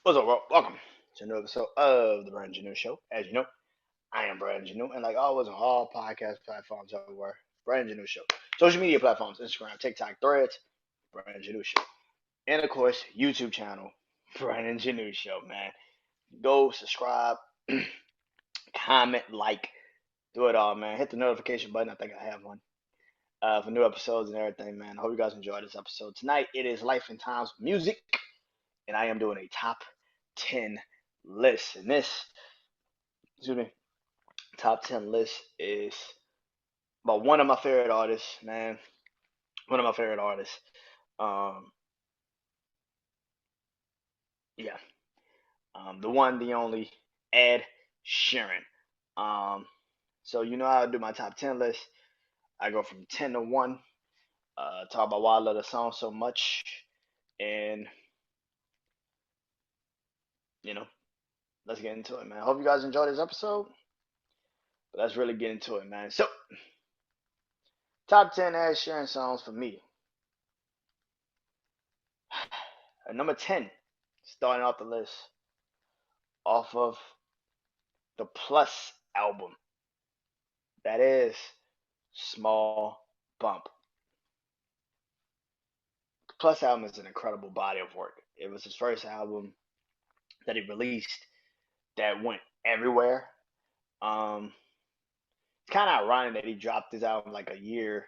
What's up, world? Welcome to another episode of the Brandon Janeau Show. As you know, I am Brandon Janeau, and like always on all podcast platforms everywhere, Brandon Janeau Show. Social media platforms, Instagram, TikTok, Threads, Brandon Janeau Show. And of course, YouTube channel, Brandon Janeau Show, man. Go subscribe, comment, like, do it all, man. Hit the notification button. I think I have one. For new episodes and everything, man. I hope you guys enjoyed this episode. Tonight, it is Life and Times Music, and I am doing a top 10 list. And this, excuse me, top 10 list is about one of my favorite artists, man. One of my favorite artists. Um, yeah, the one, the only, Ed Sheeran. Um, so you know how I do my top 10 list. I go from 10 to 1, talk about why I love the song so much, and, you know, let's get into it, man. I hope you guys enjoyed this episode, but let's really get into it, man. So, top 10 Ed Sheeran songs for me. At number 10, starting off the list, off of the Plus album. That is Small Bump. The Plus album is an incredible body of work. It was his first album that he released that went everywhere. It's kind of ironic that he dropped this album like a year,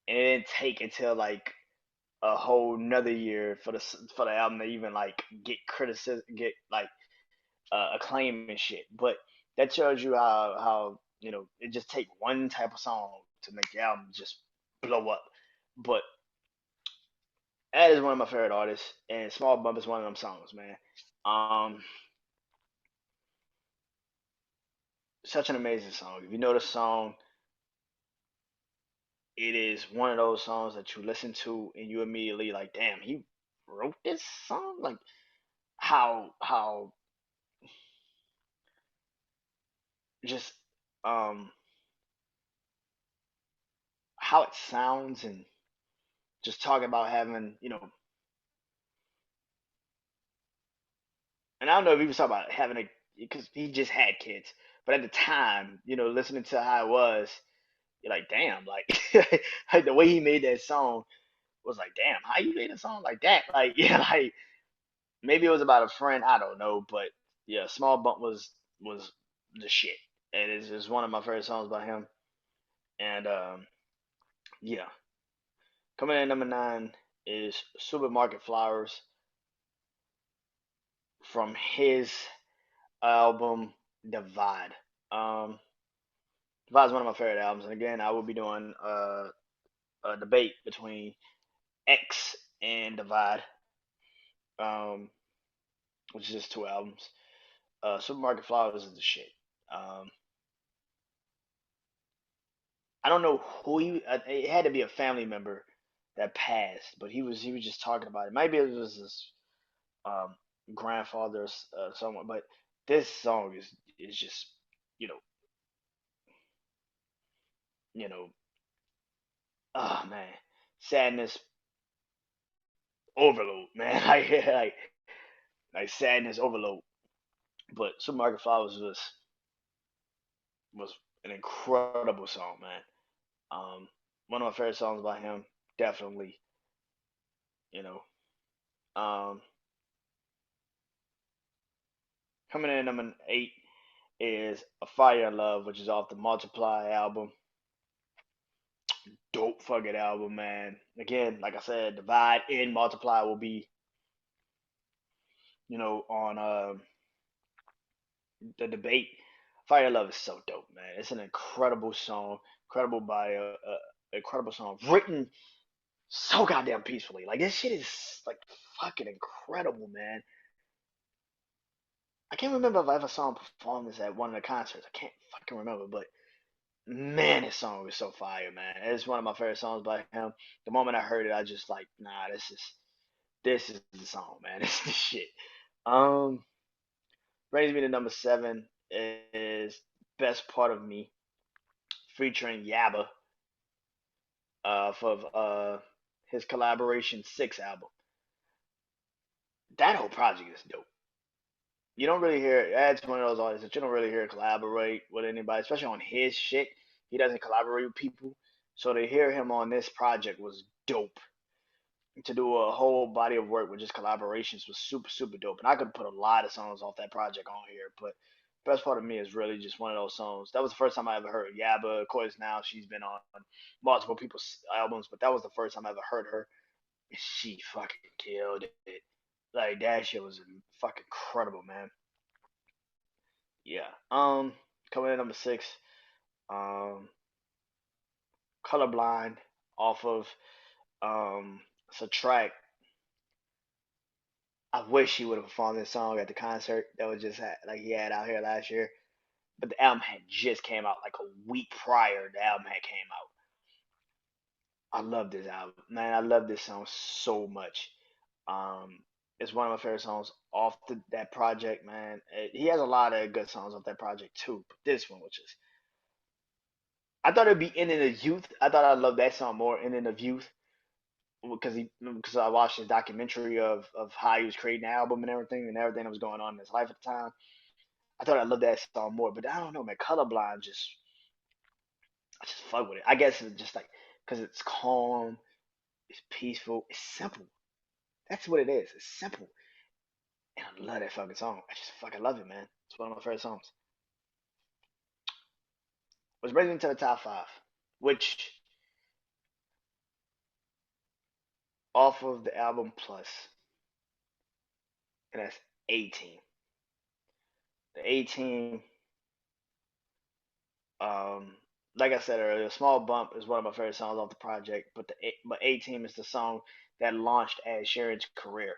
and it didn't take until like a whole another year for the album to even like get criticism, get like acclaim and shit. But that shows you how it just take one type of song to make the album just blow up. But Ed is one of my favorite artists, and Small Bump is one of them songs, man. Um, Such an amazing song. If you know the song, it is one of those songs that you listen to and you immediately like, damn, he wrote this song. Like how just um how it sounds, and just talking about having, and I don't know if he was talking about having a, because he just had kids, but at the time, listening to how it was, you're like, damn, like, like the way he made that song was like, damn, how you made a song like that? Like, yeah, like maybe it was about a friend, I don't know, but yeah, Small Bump was the shit, and it's one of my favorite songs by him. And yeah, coming in at number 9 is Supermarket Flowers from his album Divide. Um, Divide is one of my favorite albums, and again, I will be doing a debate between X and Divide, um, which is just two albums. Supermarket Flowers is the shit. Um, I don't know who he. It had to be a family member that passed, but he was just talking about it. Maybe it was his um, grandfather's someone, but this song is just you know you know oh man, sadness overload, man. Like sadness overload. But Supermarket Flowers was an incredible song, man. Um, One of my favorite songs by him, definitely. You know, um, coming in at number 8 is A Fire in Love, which is off the Multiply album. Dope fucking album, man. Again, like I said, Divide and Multiply will be, on the debate. Fire in Love is so dope, man. It's an incredible song, incredible by incredible song, written so goddamn peacefully. Like this shit is like fucking incredible, man. I can't remember if I ever saw him perform this at one of the concerts. I can't fucking remember, but man, this song is so fire, man. It's one of my favorite songs by him. The moment I heard it, I just like, nah, this is the song, man. It's the shit. Um, Brings me to number 7 is Best Part of Me, featuring Yabba, for his collaboration 6 album. That whole project is dope. You don't really hear Ed's one of those artists that you don't really hear collaborate with anybody, especially on his shit. He doesn't collaborate with people. So to hear him on this project was dope. To do a whole body of work with just collaborations was super super dope. And I could put a lot of songs off that project on here, but best part of me is really just one of those songs. That was the first time I ever heard Yaba. Of course, now she's been on multiple people's albums, but that was the first time I ever heard her. She fucking killed it. Like that shit was fucking incredible, man. Yeah. Coming in number six, um, Colorblind off of it's a track. I wish he would have performed this song at the concert that was just like he had out here last year. But the album had just came out like a week prior. The album had came out. I love this album, man. I love this song so much. Um, it's one of my favorite songs off that project, man. He has a lot of good songs off that project too, but this one, which is I thought it'd be Ending of Youth. I thought I'd love that song more, Ending of Youth, because I watched his documentary of how he was creating the album and everything that was going on in his life at the time. I thought I loved that song more, but I don't know, man. Colorblind just I just fuck with it. I guess it's just like because it's calm, it's peaceful, it's simple. That's what it is. It's simple, and I love that fucking song. I just fucking love it, man. It's one of my favorite songs. Which brings me to the top five, which off of the album Plus, and that's 18. The 18, um, like I said earlier, Small Bump is one of my favorite songs off the project, but 18 is the song that launched Ed Sheeran's career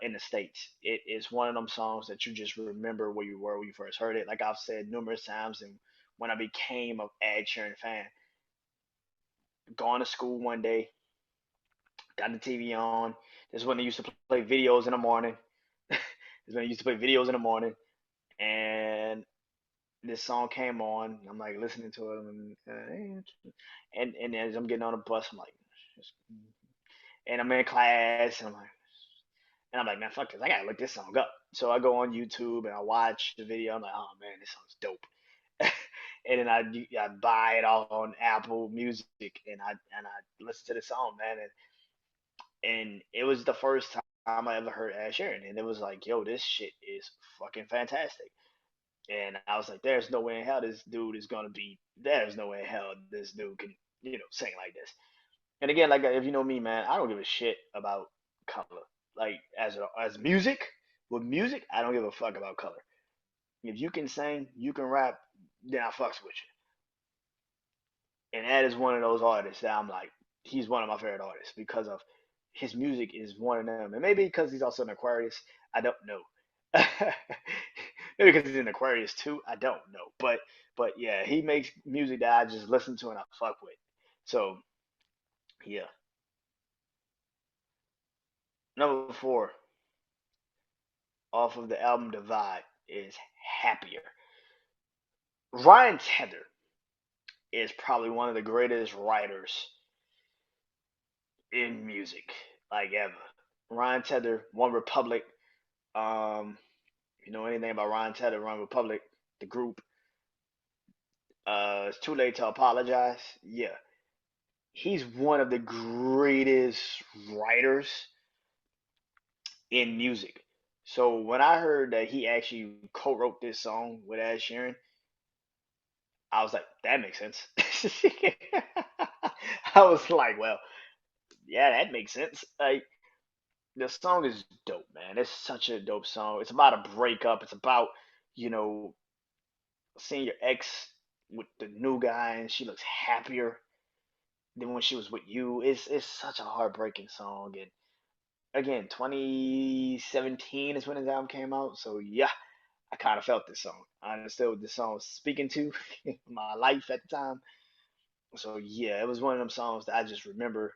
in the States. It is one of them songs that you just remember where you were when you first heard it. Like I've said numerous times, and when I became an Ed Sheeran fan, going to school one day, got the TV on. This is when they used to play videos in the morning. This is when they used to play videos in the morning, and this song came on. I'm like listening to it, and as I'm getting on the bus, I'm like, and I'm in class, and I'm like, man, fuck this, I gotta look this song up. So I go on YouTube and I watch the video. I'm like, oh man, this song's dope. And then I buy it all on Apple Music, and I listen to the song, man, and it was the first time I ever heard Ed Sheeran, and it was like, yo, this shit is fucking fantastic. And I was like, there's no way in hell this dude is gonna be. There's no way in hell this dude can, sing like this. And again, like if you know me, man, I don't give a shit about color. Like as music, with music, I don't give a fuck about color. If you can sing, you can rap, then I fucks with you. And Ed is one of those artists that I'm like, he's one of my favorite artists because of his music is one of them. And maybe because he's also an Aquarius, I don't know. Maybe because he's an Aquarius too, I don't know. But yeah, he makes music that I just listen to and I fuck with. So yeah. Number four, off of the album Divide, is Happier. Ryan Tether is probably one of the greatest writers in music, like ever. Ryan Tether, One Republic. Um, you know anything about Ryan Tether, One Republic, the group? It's too late to apologize. Yeah, he's one of the greatest writers in music. So when I heard that he actually co-wrote this song with Ed Sheeran, I was like, that makes sense. I was like, well, yeah, that makes sense. Like the song is dope, man. It's such a dope song. It's about a breakup. It's about, you know, seeing your ex with the new guy and she looks happier than when she was with you. It's such a heartbreaking song. And again, 2017 is when his album came out. So yeah, I kind of felt this song. I understood what this song was speaking to my life at the time. So yeah, it was one of them songs that I just remember,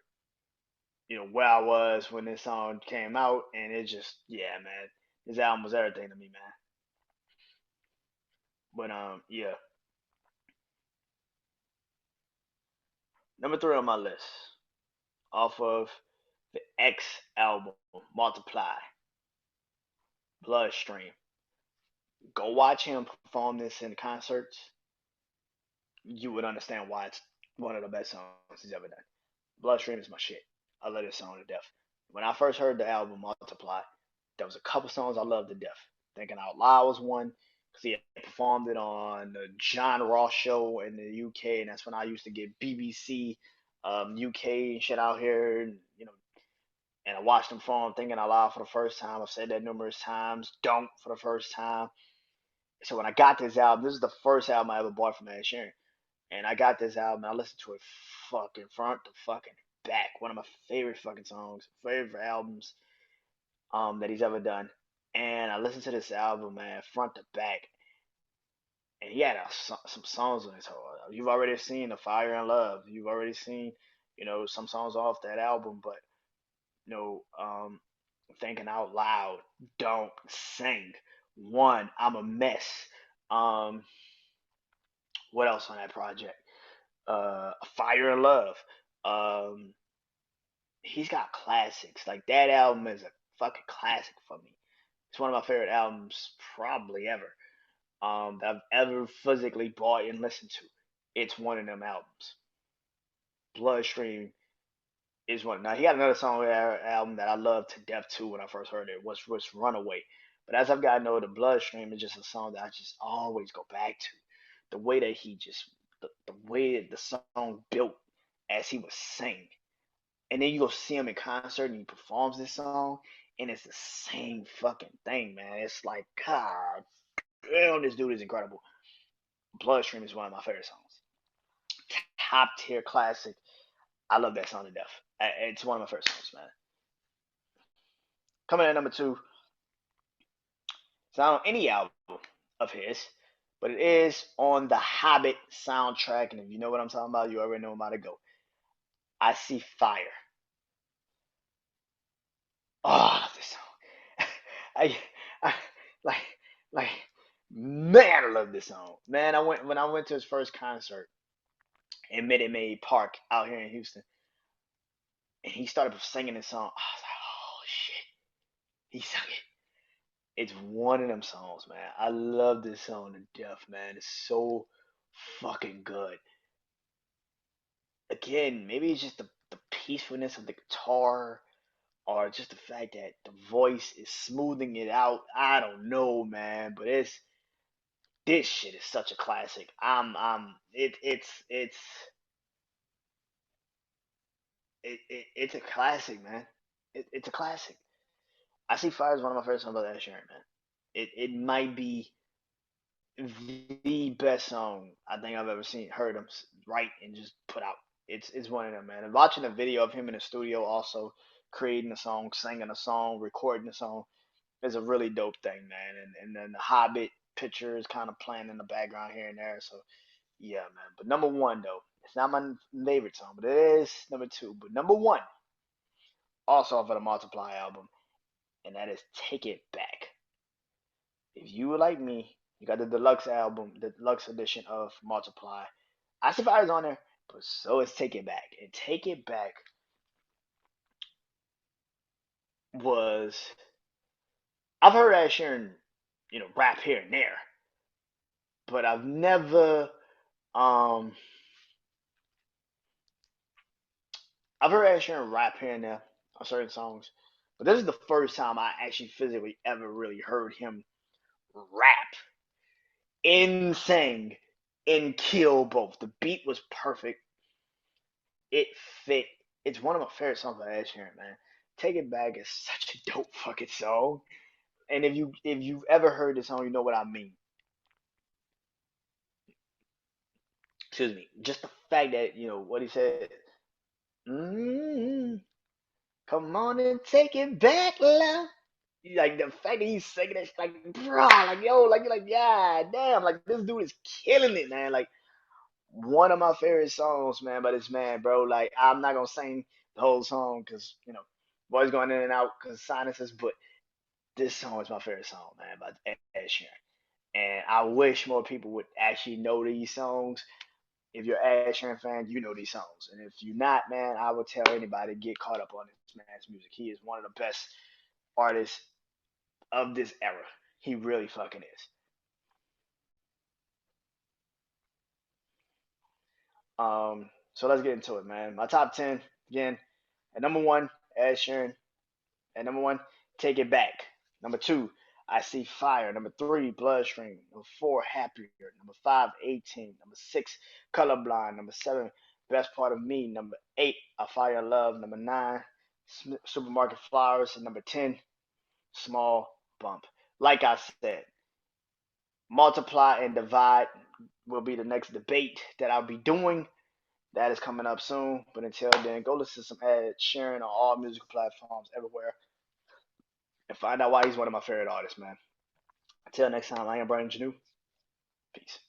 where I was when this song came out, and it just, yeah, man, this album was everything to me, man. But yeah, number three on my list, off of the X album, Multiply. Bloodstream. Go watch him perform this in concerts. You would understand why it's one of the best songs he's ever done. Bloodstream is my shit. I love this song to death. When I first heard the album Multiply, there was a couple songs I loved to death. Thinking Out Loud was one because he had performed it on the John Ross show in the UK, and that's when I used to get BBC UK and shit out here, and and I watched him perform Thinking Out Loud for the first time. I've said that numerous times. Don't for the first time. So when I got this album, this is the first album I ever bought from Ed Sheeran. And I got this album, and I listened to it fucking front to fucking back. One of my favorite fucking songs, favorite albums that he's ever done. And I listened to this album, man, front to back. And he had some songs on his whole. You've already seen The Fire and Love. You've already seen, some songs off that album. But, you know, um, Thinking Out Loud, Don't Sing, One, I'm a Mess. Um, what else on that project? Fire and Love. Um, he's got classics. Like that album is a fucking classic for me. It's one of my favorite albums probably ever. That I've ever physically bought and listened to. It's one of them albums. Bloodstream is one. Now he got another song on that album that I loved to death too when I first heard it. Was Runaway. But as I've gotten to know the Bloodstream is just a song that I just always go back to. The way that the way that the song built as he was singing. And then you go see him in concert and he performs this song, and it's the same fucking thing, man. It's like, God damn, this dude is incredible. Bloodstream is one of my favorite songs. Top tier classic. I love that song to death. It's one of my favorite songs, man. Coming in at number two, it's not on any album of his, but it is on the Hobbit soundtrack. And if you know what I'm talking about, you already know about it. Go. I See Fire. Oh, I love this song. I, I like like man, I love this song. Man, I went when I went to his first concert in Minute Maid Park out here in Houston, and he started singing this song. I was like, oh shit, he sung it. It's one of them songs, man. I love this song to death, man. It's so fucking good. Again, maybe it's just the peacefulness of the guitar, or just the fact that the voice is smoothing it out. I don't know, man, but this shit is such a classic. It's a classic, man. It's a classic. I See Fire is one of my favorite songs by Ed Sheeran, man. It might be the best song I think I've ever heard him write and just put out. It's one of them, man. And watching a video of him in the studio, also creating a song, singing a song, recording a song, is a really dope thing, man. And then the Hobbit picture is kind of playing in the background here and there. So yeah, man. But number one though, it's not my favorite song, but it is number two. But number one, also off of the Multiply album, and that is Take It Back. If you were like me, you got the deluxe album, the deluxe edition of Multiply. I See Fire's on there, but so is Take It Back. And Take It Back was I've heard Ed Sheeran, rap here and there, but um I've heard Ed Sheeran rap here and there on certain songs, but this is the first time I actually physically ever really heard him rap and sing and kill both. The beat was perfect. It fit. It's one of my favorite songs by Ed Sheeran, man. Take It Back is such a dope fucking song. And if you've ever heard this song, you know what I mean. Excuse me. Just the fact that what he said. mm Come on and take it back, love. Like the fact that he's singing it, like bro, like yo, like you're like yeah, damn, like this dude is killing it, man. Like one of my favorite songs, man, by this man, bro. Like I'm not gonna sing the whole song because voice going in and out because sinuses, but this song is my favorite song, man, by Ed Sheeran. And I wish more people would actually know these songs. If you're an Ed Sheeran fan, you know these songs. And if you're not, man, I would tell anybody to get caught up on this man's music. He is one of the best artists of this era. He really fucking is. So let's get into it, man. My top 10 again. At number one, Ed Sheeran. At number one, Take It Back. Number two, I See Fire. Number three, Bloodstream. Number four, Happier. Number five, 18. Number six, Colorblind. Number seven, Best Part of Me. Number eight, A Fire Love. Number nine, Supermarket Flowers. And number 10, Small Bump. Like I said, multiply and divide will be the next debate that I'll be doing. That is coming up soon. But until then, go listen to some Ed Sheeran on all musical platforms everywhere and find out why he's one of my favorite artists, man. Until next time, I am Brandon Janeau. Peace.